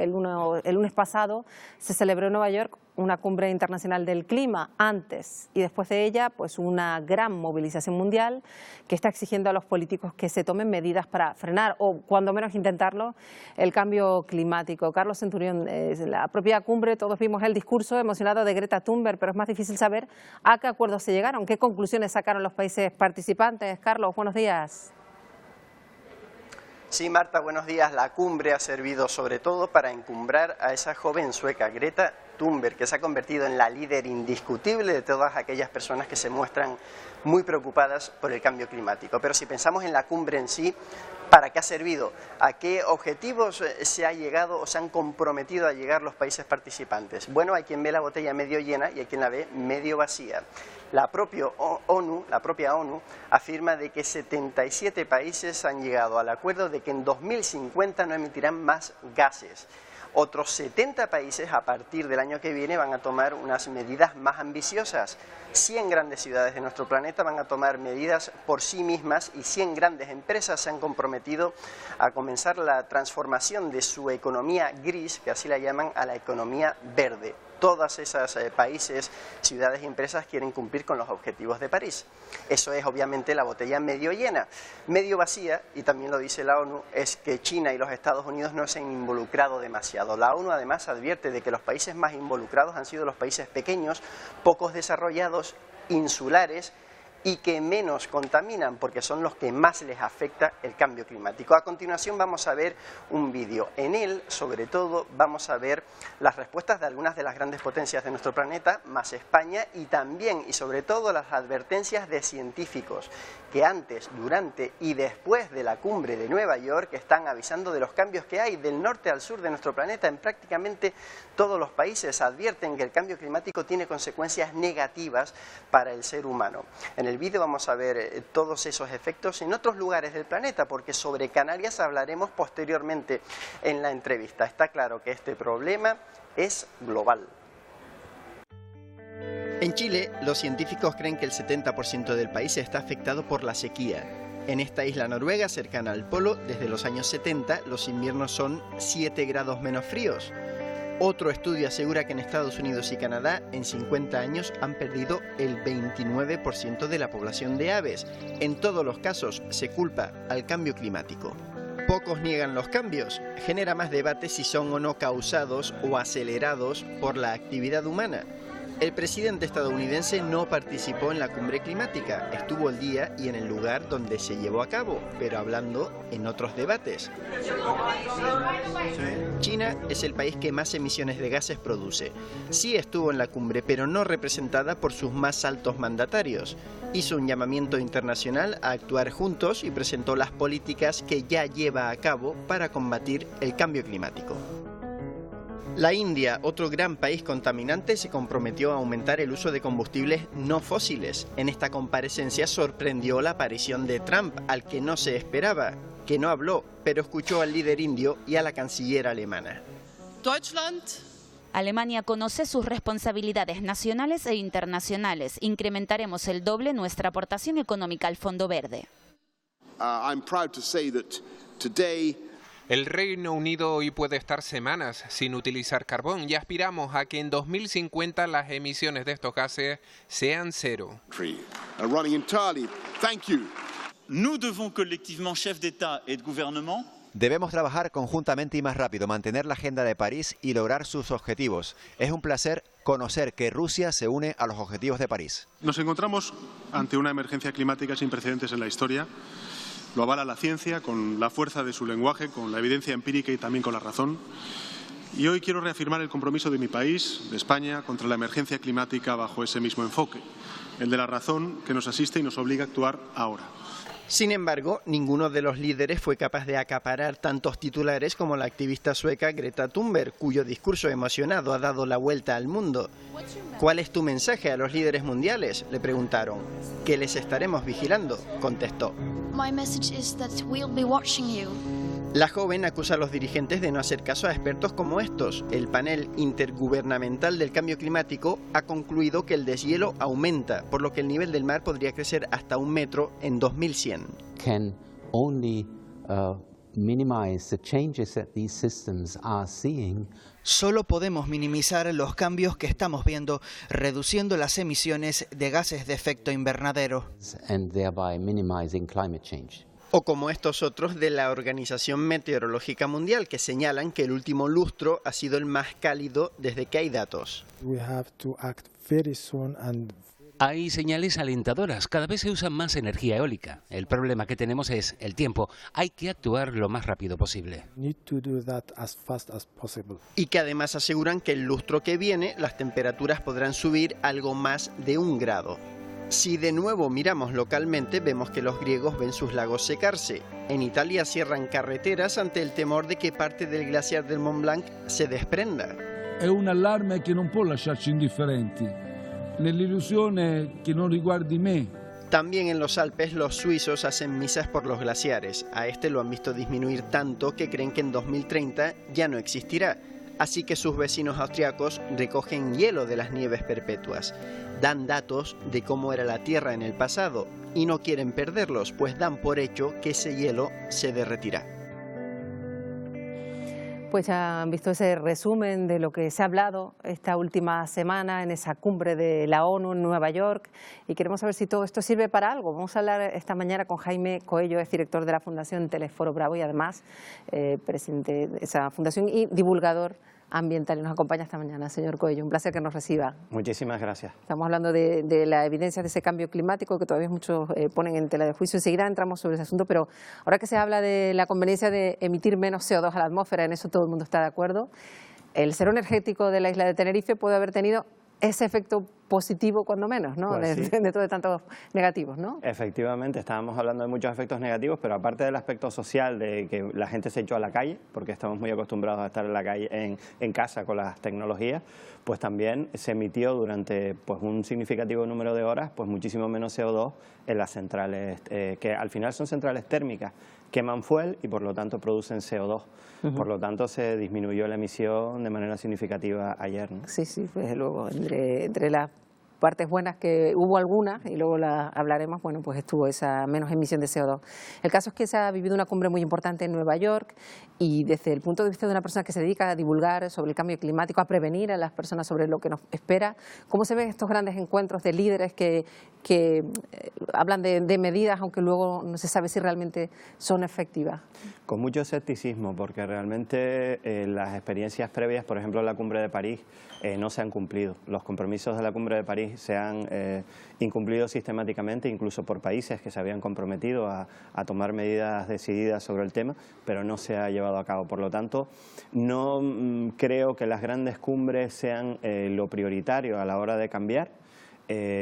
el lunes pasado se celebró en Nueva York una cumbre internacional del clima. Antes y después de ella, pues una gran movilización mundial que está exigiendo a los políticos que se tomen medidas para frenar, o cuando menos intentarlo, el cambio climático. Carlos Centurión, en la propia cumbre todos vimos el discurso emocionado de Greta Thunberg, pero es más difícil saber a qué acuerdos se llegaron, qué conclusiones sacaron los países participantes. Carlos, buenos días. Sí, Marta, buenos días. La cumbre ha servido sobre todo para encumbrar a esa joven sueca, Greta Thunberg, que se ha convertido en la líder indiscutible de todas aquellas personas que se muestran muy preocupadas por el cambio climático. Pero si pensamos en la cumbre en sí, ¿para qué ha servido? ¿A qué objetivos se ha llegado o se han comprometido a llegar los países participantes? Bueno, hay quien ve la botella medio llena y hay quien la ve medio vacía. La propia ONU afirma de que 77 países han llegado al acuerdo de que en 2050 no emitirán más gases. Otros 70 países a partir del año que viene van a tomar unas medidas más ambiciosas. 100 grandes ciudades de nuestro planeta van a tomar medidas por sí mismas y 100 grandes empresas se han comprometido a comenzar la transformación de su economía gris, que así la llaman, a la economía verde. Todas esas países, ciudades y empresas quieren cumplir con los objetivos de París. Eso es obviamente la botella medio llena. Medio vacía, y también lo dice la ONU, es que China y los Estados Unidos no se han involucrado demasiado. La ONU además advierte de que los países más involucrados han sido los países pequeños, pocos desarrollados, insulares, y que menos contaminan porque son los que más les afecta el cambio climático. A continuación vamos a ver un vídeo. En él, sobre todo, vamos a ver las respuestas de algunas de las grandes potencias de nuestro planeta, más España, y también y sobre todo las advertencias de científicos que antes, durante y después de la cumbre de Nueva York están avisando de los cambios que hay del norte al sur de nuestro planeta. En prácticamente todos los países advierten que el cambio climático tiene consecuencias negativas para el ser humano. En el vídeo vamos a ver todos esos efectos en otros lugares del planeta, porque sobre Canarias hablaremos posteriormente en la entrevista. Está claro que este problema es global. En Chile, los científicos creen que el 70% del país está afectado por la sequía. En esta isla noruega, cercana al polo, desde los años 70, los inviernos son 7 grados menos fríos. Otro estudio asegura que en Estados Unidos y Canadá, en 50 años, han perdido el 29% de la población de aves. En todos los casos, se culpa al cambio climático. Pocos niegan los cambios. Genera más debate si son o no causados o acelerados por la actividad humana. El presidente estadounidense no participó en la cumbre climática, estuvo el día y en el lugar donde se llevó a cabo, pero hablando en otros debates. China es el país que más emisiones de gases produce. Sí estuvo en la cumbre, pero no representada por sus más altos mandatarios. Hizo un llamamiento internacional a actuar juntos y presentó las políticas que ya lleva a cabo para combatir el cambio climático. La India, otro gran país contaminante, se comprometió a aumentar el uso de combustibles no fósiles. En esta comparecencia sorprendió la aparición de Trump, al que no se esperaba, que no habló, pero escuchó al líder indio y a la canciller alemana. Alemania conoce sus responsabilidades nacionales e internacionales. Incrementaremos el doble nuestra aportación económica al Fondo Verde. El Reino Unido hoy puede estar semanas sin utilizar carbón y aspiramos a que en 2050 las emisiones de estos gases sean cero. Debemos trabajar conjuntamente y más rápido, mantener la agenda de París y lograr sus objetivos. Es un placer conocer que Rusia se une a los objetivos de París. Nos encontramos ante una emergencia climática sin precedentes en la historia. Lo avala la ciencia con la fuerza de su lenguaje, con la evidencia empírica y también con la razón. Y hoy quiero reafirmar el compromiso de mi país, de España, contra la emergencia climática bajo ese mismo enfoque, el de la razón que nos asiste y nos obliga a actuar ahora. Sin embargo, ninguno de los líderes fue capaz de acaparar tantos titulares como la activista sueca Greta Thunberg, cuyo discurso emocionado ha dado la vuelta al mundo. ¿Cuál es tu mensaje a los líderes mundiales?, le preguntaron. Que les estaremos vigilando, contestó. La joven acusa a los dirigentes de no hacer caso a expertos como estos. El panel intergubernamental del cambio climático ha concluido que el deshielo aumenta, por lo que el nivel del mar podría crecer hasta 1 metro en 2100. minimize the changes that these systems are seeing. Solo podemos minimizar los cambios que estamos viendo, reduciendo las emisiones de gases de efecto invernadero. And thereby minimizing climate change. O como estos otros de la Organización Meteorológica Mundial, que señalan que el último lustro ha sido el más cálido desde que hay datos. Hay señales alentadoras, cada vez se usa más energía eólica. El problema que tenemos es el tiempo, hay que actuar lo más rápido posible. Y que además aseguran que el lustro que viene las temperaturas podrán subir algo más de 1 grado. Si de nuevo miramos localmente, vemos que los griegos ven sus lagos secarse. En Italia cierran carreteras ante el temor de que parte del glaciar del Mont Blanc se desprenda. È un allarme che non può lasciarci indifferenti, nell'illusione che non riguardi me. También en los Alpes los suizos hacen misas por los glaciares. A este lo han visto disminuir tanto que creen que en 2030 ya no existirá. Así que sus vecinos austriacos recogen hielo de las nieves perpetuas. Dan datos de cómo era la Tierra en el pasado y no quieren perderlos, pues dan por hecho que ese hielo se derretirá. Pues ya han visto ese resumen de lo que se ha hablado esta última semana en esa cumbre de la ONU en Nueva York y queremos saber si todo esto sirve para algo. Vamos a hablar esta mañana con Jaime Coello, es director de la Fundación Telesforo Bravo y además presidente de esa fundación y divulgador ambiental. Y nos acompaña esta mañana, señor Coello. Un placer que nos reciba. Muchísimas gracias. Estamos hablando de la evidencia de ese cambio climático que todavía muchos ponen en tela de juicio. Enseguida entramos sobre ese asunto, pero ahora que se habla de la conveniencia de emitir menos CO2 a la atmósfera, en eso todo el mundo está de acuerdo. El cero energético de la isla de Tenerife puede haber tenido ese efecto positivo cuando menos, ¿no? Pues sí. Dentro de tantos negativos, ¿no? Efectivamente, estábamos hablando de muchos efectos negativos, pero aparte del aspecto social de que la gente se echó a la calle, porque estamos muy acostumbrados a estar en la calle, en casa con las tecnologías, pues también se emitió durante pues, un significativo número de horas pues muchísimo menos CO2 en las centrales, que al final son centrales térmicas, queman fuel y por lo tanto producen CO2. Por lo tanto se disminuyó la emisión de manera significativa ayer, ¿no? Sí, sí, pues luego entre las partes buenas que hubo algunas y luego la hablaremos, bueno, pues estuvo esa menos emisión de CO2. El caso es que se ha vivido una cumbre muy importante en Nueva York y desde el punto de vista de una persona que se dedica a divulgar sobre el cambio climático, a prevenir a las personas sobre lo que nos espera, ¿cómo se ven estos grandes encuentros de líderes que hablan de medidas, aunque luego no se sabe si realmente son efectivas? Con mucho escepticismo, porque realmente las experiencias previas, por ejemplo, la cumbre de París, no se han cumplido. Los compromisos de la cumbre de París se han incumplido sistemáticamente, incluso por países que se habían comprometido a tomar medidas decididas sobre el tema, pero no se ha llevado a cabo. Por lo tanto, no creo que las grandes cumbres sean lo prioritario a la hora de cambiar,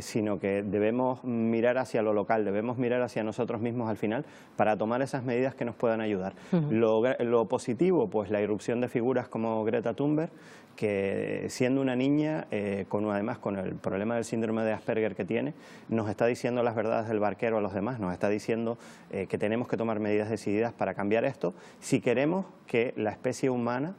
sino que debemos mirar hacia lo local, debemos mirar hacia nosotros mismos al final para tomar esas medidas que nos puedan ayudar. Lo positivo, pues la irrupción de figuras como Greta Thunberg, que siendo una niña, además con el problema del síndrome de Asperger que tiene, nos está diciendo las verdades del barquero a los demás, nos está diciendo que tenemos que tomar medidas decididas para cambiar esto si queremos que la especie humana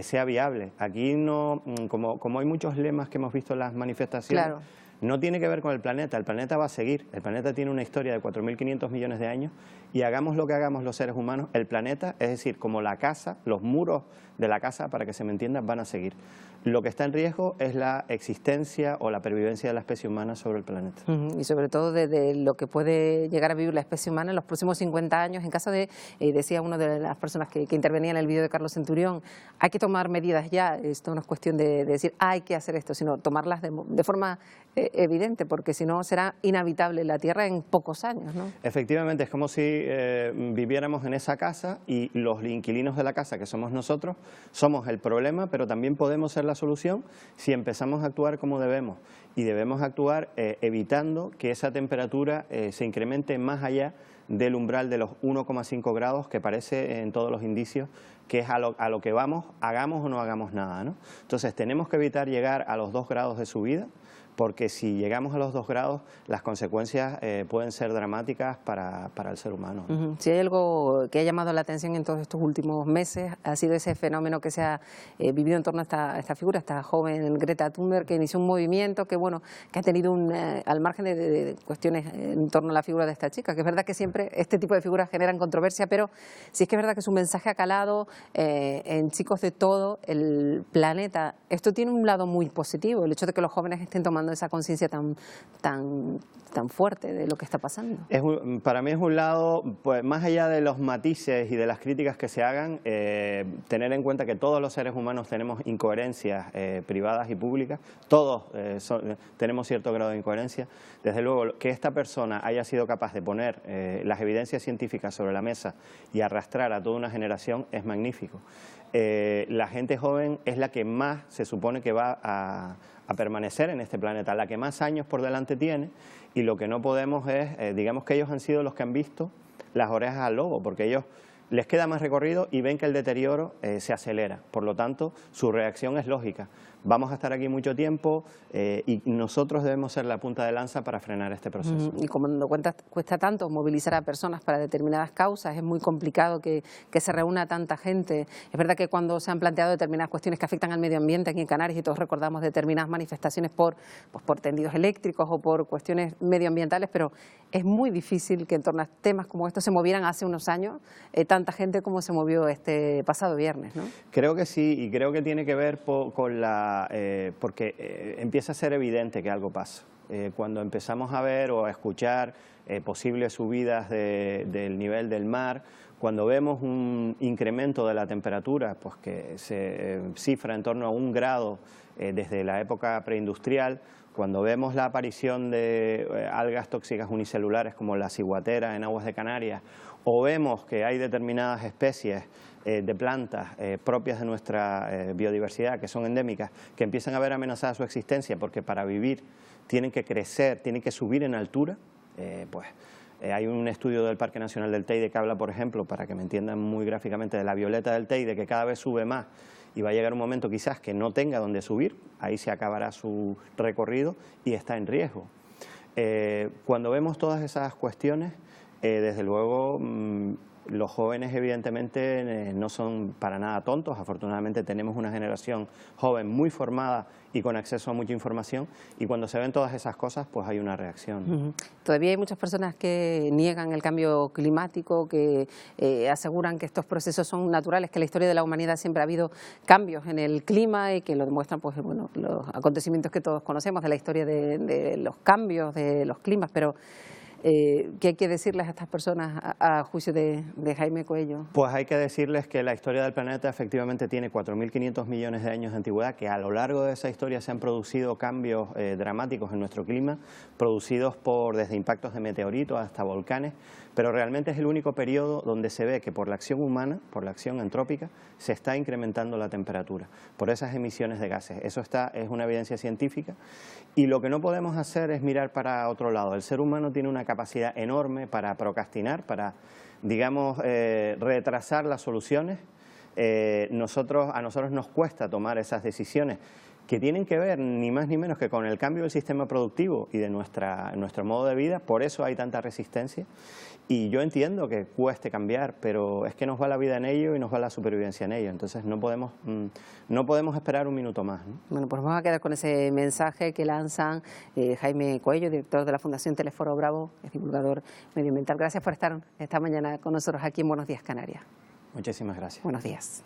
sea viable. Aquí no, como hay muchos lemas que hemos visto en las manifestaciones, claro, no tiene que ver con el planeta va a seguir, el planeta tiene una historia de 4.500 millones de años y hagamos lo que hagamos los seres humanos, el planeta, es decir, como la casa, los muros de la casa, para que se me entienda, van a seguir. Lo que está en riesgo es la existencia o la pervivencia de la especie humana sobre el planeta. Y sobre todo de lo que puede llegar a vivir la especie humana en los próximos 50 años, en caso de, decía una de las personas que intervenía en el vídeo de Carlos Centurión, hay que tomar medidas ya, esto no es cuestión de decir hay que hacer esto, sino tomarlas de forma evidente, porque si no será inhabitable la Tierra en pocos años, ¿no? Efectivamente, es como si viviéramos en esa casa y los inquilinos de la casa, que somos nosotros, somos el problema, pero también podemos ser la solución si empezamos a actuar como debemos. Y debemos actuar evitando que esa temperatura se incremente más allá del umbral de los 1,5 grados, que parece en todos los indicios que es a lo que vamos, hagamos o no hagamos nada, ¿no? Entonces tenemos que evitar llegar a los 2 grados de subida, porque si llegamos a los 2 grados, las consecuencias pueden ser dramáticas para el ser humano. Si hay algo que ha llamado la atención en todos estos últimos meses, ha sido ese fenómeno que se ha vivido en torno a esta figura, esta joven Greta Thunberg, que inició un movimiento que ha tenido al margen de cuestiones en torno a la figura de esta chica, que es verdad que siempre este tipo de figuras generan controversia, pero sí es que es verdad que su mensaje ha calado en chicos de todo el planeta. Esto tiene un lado muy positivo, el hecho de que los jóvenes estén tomando esa conciencia tan fuerte de lo que está pasando. Para mí es un lado, pues más allá de los matices y de las críticas que se hagan, tener en cuenta que todos los seres humanos tenemos incoherencias privadas y públicas, todos tenemos cierto grado de incoherencia. Desde luego, que esta persona haya sido capaz de poner las evidencias científicas sobre la mesa y arrastrar a toda una generación es magnífico. La gente joven es la que más se supone que va a permanecer en este planeta, la que más años por delante tiene, y lo que no podemos es, digamos que ellos han sido los que han visto las orejas al lobo, porque ellos les queda más recorrido y ven que el deterioro se acelera. Por lo tanto, su reacción es lógica. Vamos a estar aquí mucho tiempo y nosotros debemos ser la punta de lanza para frenar este proceso. Y como cuesta tanto movilizar a personas para determinadas causas, es muy complicado que se reúna tanta gente. Es verdad que cuando se han planteado determinadas cuestiones que afectan al medio ambiente aquí en Canarias, y todos recordamos determinadas manifestaciones por tendidos eléctricos o por cuestiones medioambientales, pero es muy difícil que en torno a temas como estos se movieran hace unos años tanta gente como se movió este pasado viernes, ¿no? Creo que sí, y creo que tiene que ver con porque empieza a ser evidente que algo pasa. Cuando empezamos a ver o a escuchar posibles subidas del nivel del mar, cuando vemos un incremento de la temperatura, pues que se cifra en torno a 1 grado desde la época preindustrial, cuando vemos la aparición de algas tóxicas unicelulares como la ciguatera en aguas de Canarias, o vemos que hay determinadas especies de plantas propias de nuestra biodiversidad, que son endémicas, que empiezan a ver amenazada su existencia porque para vivir tienen que crecer, tienen que subir en altura, hay un estudio del Parque Nacional del Teide que habla, por ejemplo, para que me entiendan muy gráficamente, de la violeta del Teide, que cada vez sube más y va a llegar un momento quizás que no tenga donde subir, ahí se acabará su recorrido y está en riesgo. Cuando vemos todas esas cuestiones, desde luego los jóvenes evidentemente no son para nada tontos. Afortunadamente tenemos una generación joven muy formada y con acceso a mucha información, y cuando se ven todas esas cosas pues hay una reacción. Todavía hay muchas personas que niegan el cambio climático, que aseguran que estos procesos son naturales, que en la historia de la humanidad siempre ha habido cambios en el clima y que lo demuestran los acontecimientos que todos conocemos de la historia de los cambios de los climas, pero ¿qué hay que decirles a estas personas a juicio de Jaime Coello? Pues hay que decirles que la historia del planeta efectivamente tiene 4.500 millones de años de antigüedad, que a lo largo de esa historia se han producido cambios dramáticos en nuestro clima, producidos desde impactos de meteoritos hasta volcanes, pero realmente es el único periodo donde se ve que por la acción humana, por la acción antrópica, se está incrementando la temperatura, por esas emisiones de gases. Eso es una evidencia científica, y lo que no podemos hacer es mirar para otro lado. El ser humano tiene una capacidad enorme para procrastinar, para, digamos, retrasar las soluciones. A nosotros nos cuesta tomar esas decisiones que tienen que ver ni más ni menos que con el cambio del sistema productivo y de nuestro modo de vida. Por eso hay tanta resistencia, y yo entiendo que cueste cambiar, pero es que nos va la vida en ello y nos va la supervivencia en ello, entonces no podemos esperar un minuto más, ¿no? Bueno, pues vamos a quedar con ese mensaje que lanzan Jaime Coello, director de la Fundación Teleforo Bravo, es divulgador medioambiental. Gracias por estar esta mañana con nosotros aquí en Buenos Días Canarias. Muchísimas gracias. Buenos días.